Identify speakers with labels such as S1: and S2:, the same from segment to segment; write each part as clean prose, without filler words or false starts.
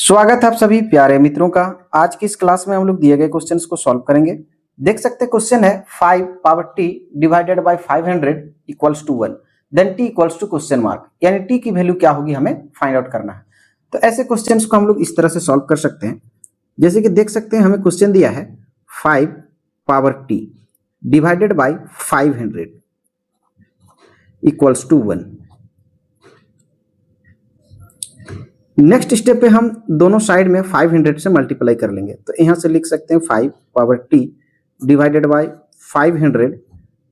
S1: स्वागत है आप सभी प्यारे मित्रों का। आज की इस क्लास में हम लोग दिए गए क्वेश्चंस को सॉल्व करेंगे। देख सकते हैं क्वेश्चन है 5 power t divided by 500 equals to 1 then t equals to question mark, यानी t की वैल्यू क्या होगी हमें फाइंड आउट करना है। तो ऐसे क्वेश्चंस को हम लोग इस तरह से सॉल्व कर सकते हैं। जैसे कि देख सकते हैं हमें क्वेश्चन दिया है 5 power t divided by 500 equals to 1। Next step पे हम दोनों साइड में 500 से मल्टीप्लाई कर लेंगे। तो यहां से लिख सकते हैं 5 पावर t डिवाइडेड बाय 500,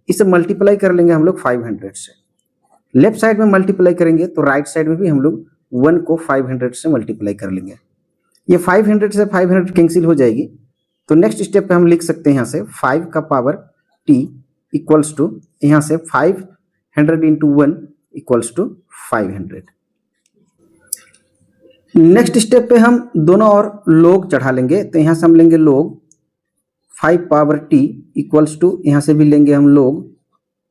S1: इसे मल्टीप्लाई कर लेंगे हम लोग 500 से। लेफ्ट साइड में मल्टीप्लाई करेंगे तो राइट साइड में भी हम लोग 1 को 500 से मल्टीप्लाई कर लेंगे। ये 500 से 500 कैंसिल हो जाएगी। तो नेक्स्ट स्टेप पे हम लिख सकते हैं यहाँ से 5 का पावर t इक्वल्स टू, यहाँ से 500 into 1 equals to 500। Next step पे हम दोनों और log चढ़ा लेंगे। तो यहां से हम लेंगे log 5 power t equals to, यहां से भी लेंगे हम log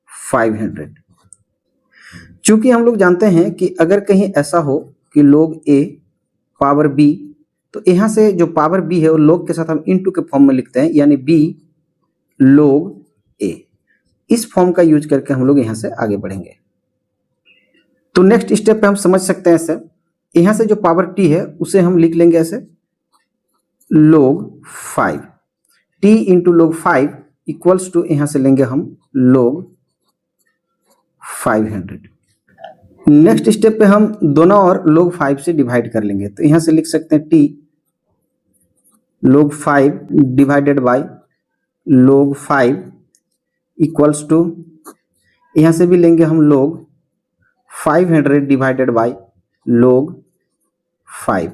S1: 500। चूंकि हम लोग जानते हैं कि अगर कहीं ऐसा हो कि log a पावर b, तो यहां से जो पावर b है वो log के साथ हम इनटू के फॉर्म में लिखते हैं, यानी b log a। इस फॉर्म का यूज करके हम लोग यहां से आगे बढ़ेंगे। तो नेक्स्ट स्टेप पे हम समझ सकते हैं ऐसे, यहां से जो पावर t है उसे हम लिख लेंगे ऐसे log 5, t into log 5 equals to, यहां से लेंगे हम log 500। नेक्स्ट स्टेप पे हम दोनों और log 5 से डिवाइड कर लेंगे। तो यहां से लिख सकते हैं t log 5 divided by log 5 equals to, यहां से भी लेंगे हम log 500 divided by log 5।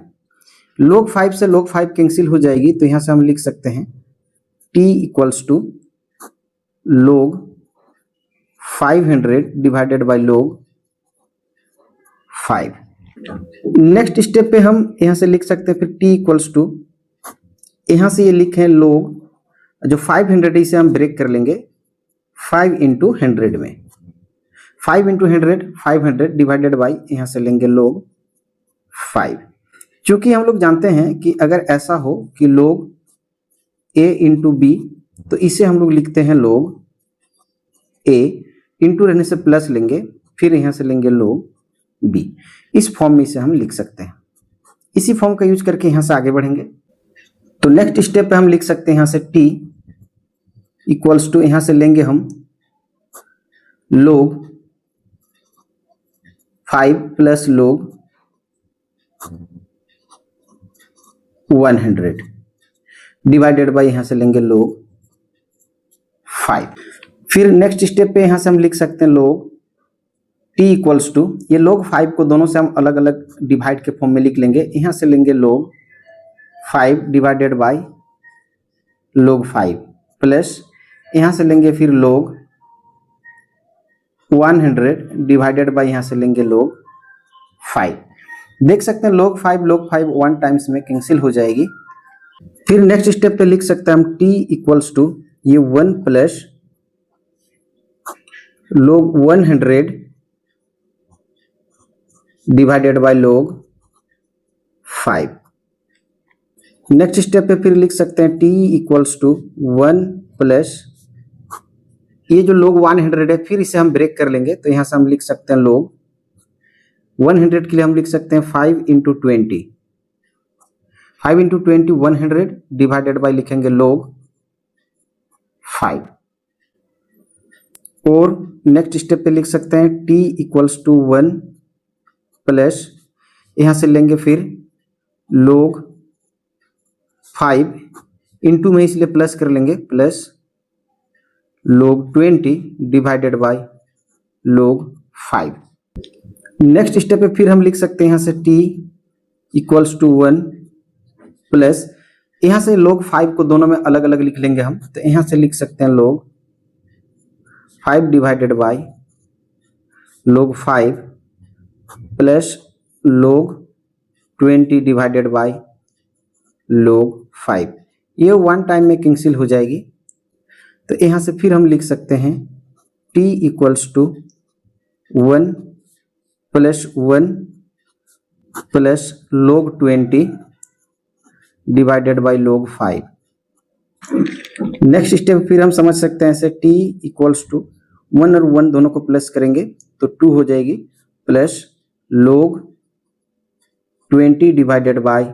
S1: log 5 से log 5 कैंसिल हो जाएगी। तो यहां से हम लिख सकते हैं t equals to log 500 divided by log 5। Next step पे हम यहां से लिख सकते हैं फिर t इक्वल्स टू, यहां से ये लिखे log, जो 500 है इसे हम ब्रेक कर लेंगे 5 इंटू 100 में। 5 इंटू 100 500 डिवाइडेड बाई, यहां से लेंगे log 5। चूंकि हम लोग जानते हैं कि अगर ऐसा हो कि log a इंटू b, तो इसे हम लोग लिखते हैं log a, इंटू रहने से प्लस लेंगे, फिर यहां से लेंगे log b। इस फॉर्म में इसे हम लिख सकते हैं। इसी फॉर्म का यूज करके यहां से आगे बढ़ेंगे। तो नेक्स्ट स्टेप पे हम लिख सकते हैं यहां से t इक्वल्स टू, यहां से लेंगे हम log 5 plus log 100 divided by, यहां से लेंगे log 5। फिर नेक्स्ट स्टेप पे यहां से हम लिख सकते हैं log t इक्वल्स टू, ये log 5 को दोनों से हम अलग अलग डिवाइड के फॉर्म में लिख लेंगे। यहां से लेंगे log 5 divided by log 5 plus, यहां से लेंगे फिर log 100 डिवाइडेड बाय, यहां से लेंगे log 5। देख सकते हैं log 5 1 टाइम्स में कैंसिल हो जाएगी। फिर नेक्स्ट स्टेप पे लिख सकते हैं हम t इक्वल्स टू, ये 1 plus log 100 divided by log 5। Next step पे फिर लिख सकते हैं t इक्वल्स टू 1 प्लस, ये जो log 100 है फिर इसे हम ब्रेक कर लेंगे। तो यहां से हम लिख सकते हैं log 100 के लिए हम लिख सकते हैं 5 इंटू 20, 5 इंटू 20 100 डिवाइडेड बाय लिखेंगे log 5। और नेक्स्ट स्टेप पे लिख सकते हैं t इक्वल्स टू 1 प्लस, यहां से लेंगे फिर log 5 इंटू में इसलिए प्लस कर लेंगे, plus log 20 divided by log 5। Next step पे फिर हम लिख सकते हैं यहां से t इक्वल्स टू 1 प्लस, यहां से log 5 को दोनों में अलग अलग लिख लेंगे हम। तो यहां से लिख सकते हैं log 5 divided by log 5 plus log 20 divided by log 5। ये 1 टाइम में कैंसिल हो जाएगी। तो यहां से फिर हम लिख सकते हैं t equals to 1 plus 1 plus log 20 divided by log 5। Next step फिर हम समझ सकते हैं ऐसे t इक्वल्स टू 1 और 1 दोनों को प्लस करेंगे तो 2 हो जाएगी, plus log 20 divided by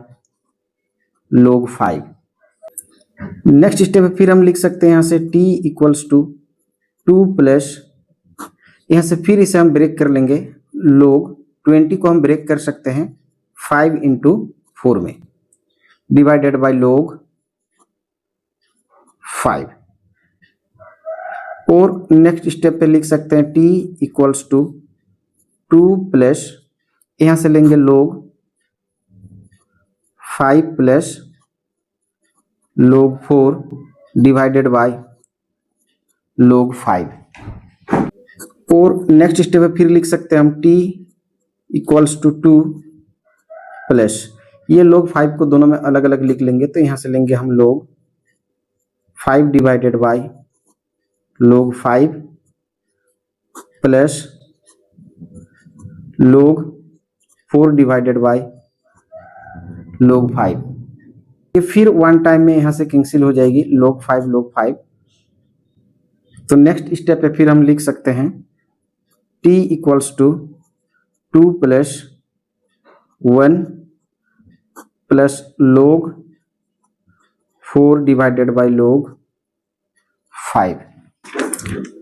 S1: log 5। Next step फिर हम लिख सकते हैं यहाँ से t इक्वल्स टू 2 प्लस, यहाँ से फिर इसे हम ब्रेक कर लेंगे, log 20 को हम ब्रेक कर सकते हैं 5 इंटू 4 में, डिवाइडेड बाई log 5। और नेक्स्ट स्टेप पे लिख सकते हैं t इक्वल्स टू 2 प्लस, यहाँ से लेंगे log 5 plus log 4 divided by log 5। और नेक्स्ट स्टेप पे फिर लिख सकते हैं हम t इक्वल्स टू 2 प्लस, ये log 5 को दोनों में अलग अलग लिख लेंगे तो यहाँ से लेंगे हम log 5 divided by log 5 plus log 4 divided by log 5। ये फिर वन टाइम में यहाँ से कैंसिल हो जाएगी, log 5। तो नेक्स्ट स्टेप पे फिर हम लिख सकते हैं t equals to 2 plus 1 plus log 4 divided by log 5।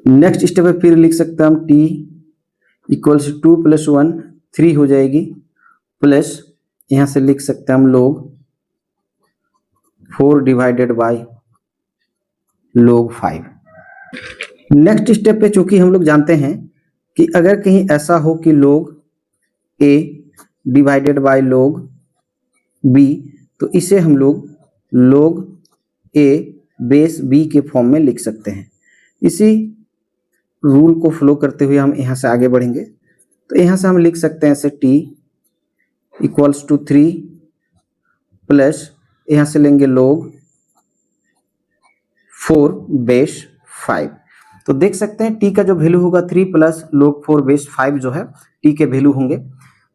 S1: Next step पे फिर लिख सकते हैं हम t इक्वल्स 2 प्लस 1 3 हो जाएगी, प्लस यहाँ से लिख सकते हैं हम log 4 divided by log 5। Next step पे चूंकि हम लोग जानते हैं कि अगर कहीं ऐसा हो कि log a divided by log b, तो इसे हम लोग log a बेस b के फॉर्म में लिख सकते हैं। इसी रूल को फॉलो करते हुए हम यहाँ से आगे बढ़ेंगे, तो यहाँ से हम लिख सकते हैं ऐसे t इक्वल्स टू 3 प्लस, यहाँ से लेंगे log 4 बेस 5। तो देख सकते हैं t का जो वैल्यू होगा 3 प्लस log 4 बेस 5 जो है t के वैल्यू होंगे।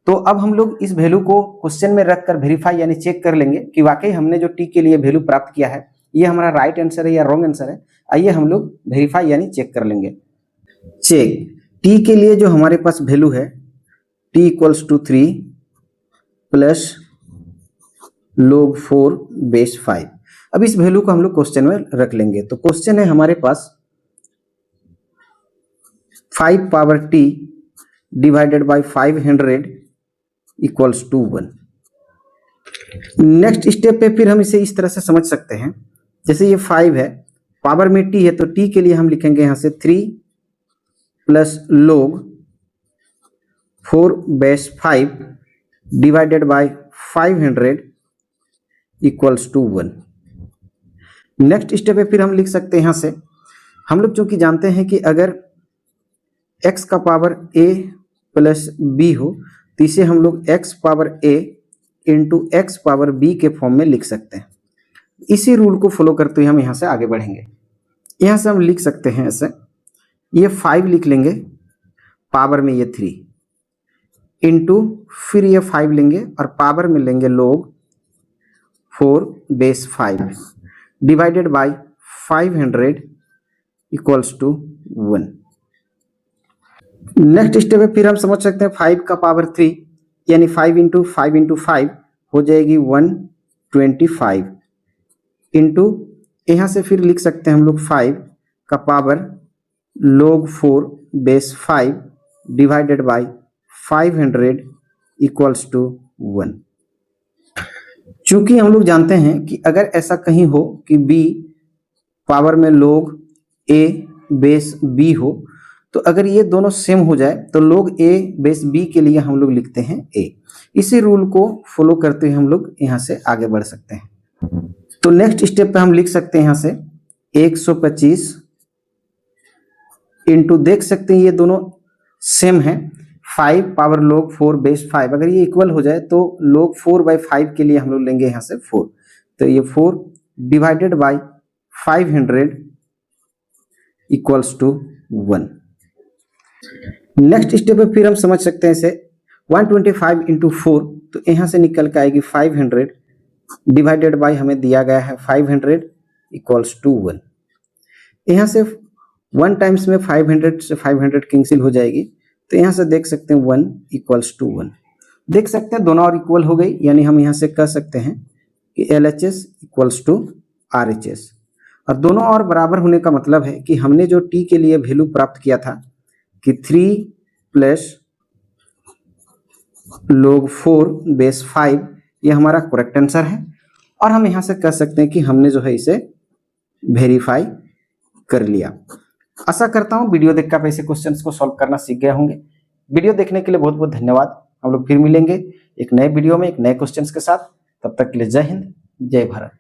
S1: तो अब हम लोग इस वैल्यू को क्वेश्चन में रखकर वेरीफाई यानी चेक कर लेंगे कि वाकई हमने जो t के लिए वैल्यू प्राप्त किया है ये हमारा राइट आंसर है या रॉन्ग आंसर है। आइए हम लोग वेरीफाई यानी चेक कर लेंगे। चेक t के लिए जो हमारे पास वैल्यू है t equals to 3 plus log 4 base 5। अब इस वैल्यू को हम लोग क्वेश्चन में रख लेंगे। तो क्वेश्चन है हमारे पास 5 power t divided by 500 equals to 1। Next step पे फिर हम इसे इस तरह से समझ सकते हैं, जैसे ये 5 है, पावर में t है, तो t के लिए हम लिखेंगे यहाँ से 3 plus log 4 base 5 divided by 500 equals to 1। Next step पे फिर हम लिख सकते हैं यहाँ से, हम लोग चूंकि जानते हैं कि अगर x का पावर a प्लस b हो तो इसे हम लोग x power a into x power b के फॉर्म में लिख सकते हैं। इसी रूल को फॉलो करते हुए हम यहाँ से आगे बढ़ेंगे। यहाँ से हम लिख सकते हैं ऐसे, ये 5 लिख लेंगे, पावर में ये 3 इंटू फिर ये 5 लेंगे और पावर में लेंगे log 4 base 5 divided by 500 equals to 1। Next step में फिर हम समझ सकते हैं 5 का पावर 3 यानी 5 इंटू 5 हो जाएगी 125 इंटू, यहाँ से फिर लिख सकते हैं हम लोग 5 का power log 4 base 5 divided by 500 equals to 1। चूंकि हम लोग जानते हैं कि अगर ऐसा कहीं हो कि b पावर में log a बेस b हो, तो अगर ये दोनों सेम हो जाए तो log a बेस b के लिए हम लोग लिखते हैं a। इसी रूल को फॉलो करते हुए हम लोग यहाँ से आगे बढ़ सकते हैं। तो नेक्स्ट स्टेप पे हम लिख सकते हैं यहाँ से 125 इंटू, देख सकते हैं ये दोनों सेम है, 5 पावर log 4 बेस 5, अगर ये इक्वल हो जाए तो log 4 बाई 5 के लिए हम लोग लेंगे यहाँ से 4, तो ये 4 divided by 500 equals to 1। Next step पे फिर हम समझ सकते हैं इसे 125 इंटू 4, तो यहाँ से निकल के आएगी 500 डिवाइडेड बाय हमें दिया गया है 500 इक्वल्स टू 1। यहाँ से 1 टाइम्स में 500 से 500 कैंसिल हो जाएगी, तो यहाँ से देख सकते हैं 1 इक्वल्स टू 1। देख सकते हैं दोनों और इक्वल हो गई, यानी हम यहाँ से कह सकते हैं कि LHS इक्वल्स टू RHS। और दोनों और बराबर होने का मतलब है कि हमने जो t के लिए वैल्यू प्राप्त किया था कि 3 प्लस log 4 बेस 5, ये हमारा करेक्ट आंसर है। और हम यहाँ से कह सकते हैं कि हमने जो है इसे वेरीफाई कर लिया। आशा करता हूँ वीडियो देखकर आप ऐसे क्वेश्चंस को सॉल्व करना सीख गए होंगे। वीडियो देखने के लिए बहुत बहुत धन्यवाद। हम लोग फिर मिलेंगे एक नए वीडियो में एक नए क्वेश्चंस के साथ। तब तक के लिए जय हिंद, जय भारत।